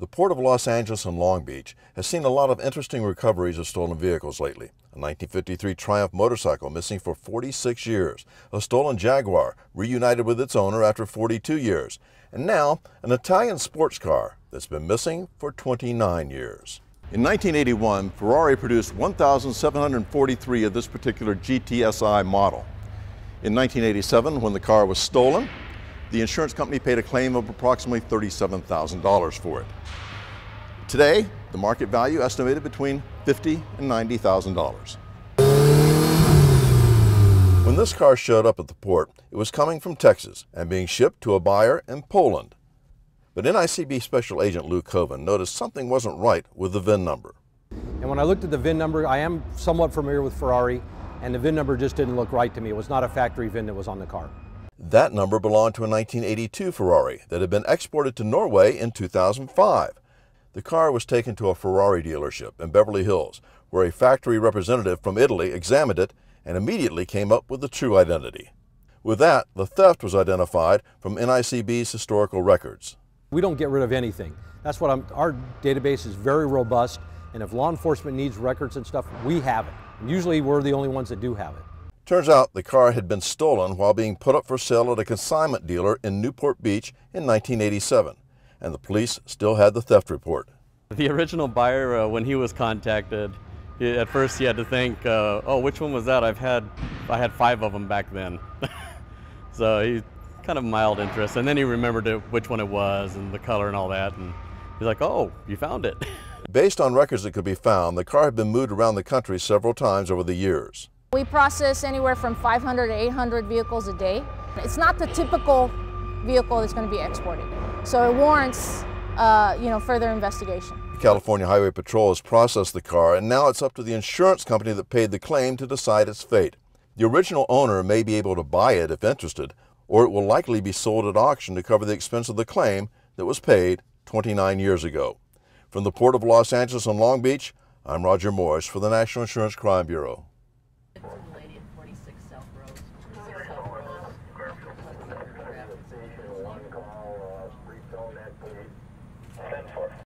The Port of Los Angeles and Long Beach has seen a lot of interesting recoveries of stolen vehicles lately. A 1953 Triumph motorcycle missing for 46 years, a stolen Jaguar reunited with its owner after 42 years, and now an Italian sports car that's been missing for 29 years. In 1981, Ferrari produced 1,743 of this particular GTSI model. In 1987, when the car was stolen, the insurance company paid a claim of approximately $37,000 for it. Today, the market value estimated between $50,000 and $90,000. When this car showed up at the port, it was coming from Texas and being shipped to a buyer in Poland. But NICB Special Agent Lou Coven noticed something wasn't right with the VIN number. And when I looked at the VIN number, I am somewhat familiar with Ferrari, and the VIN number just didn't look right to me. It was not a factory VIN that was on the car. That number belonged to a 1982 Ferrari that had been exported to Norway in 2005. The car was taken to a Ferrari dealership in Beverly Hills, where a factory representative from Italy examined it and immediately came up with the true identity. With that, the theft was identified from NICB's historical records. We don't get rid of anything. That's what our database is very robust, and if law enforcement needs records and stuff, we have it. And usually we're the only ones that do have it. Turns out the car had been stolen while being put up for sale at a consignment dealer in Newport Beach in 1987, and the police still had the theft report. The original buyer, when he was contacted, at first he had to think, oh, which one was that? I had 5 of them back then. So he kind of mild interest, and then he remembered which one it was and the color and all that, and he's like, oh, you found it. Based on records that could be found, the car had been moved around the country several times over the years. We process anywhere from 500 to 800 vehicles a day. It's not the typical vehicle that's going to be exported, so it warrants further investigation. The California Highway Patrol has processed the car, and now it's up to the insurance company that paid the claim to decide its fate. The original owner may be able to buy it if interested, or it will likely be sold at auction to cover the expense of the claim that was paid 29 years ago. From the Port of Los Angeles and Long Beach, I'm Roger Morris for the National Insurance Crime Bureau. Lady at 46 South Road. 46 South Road.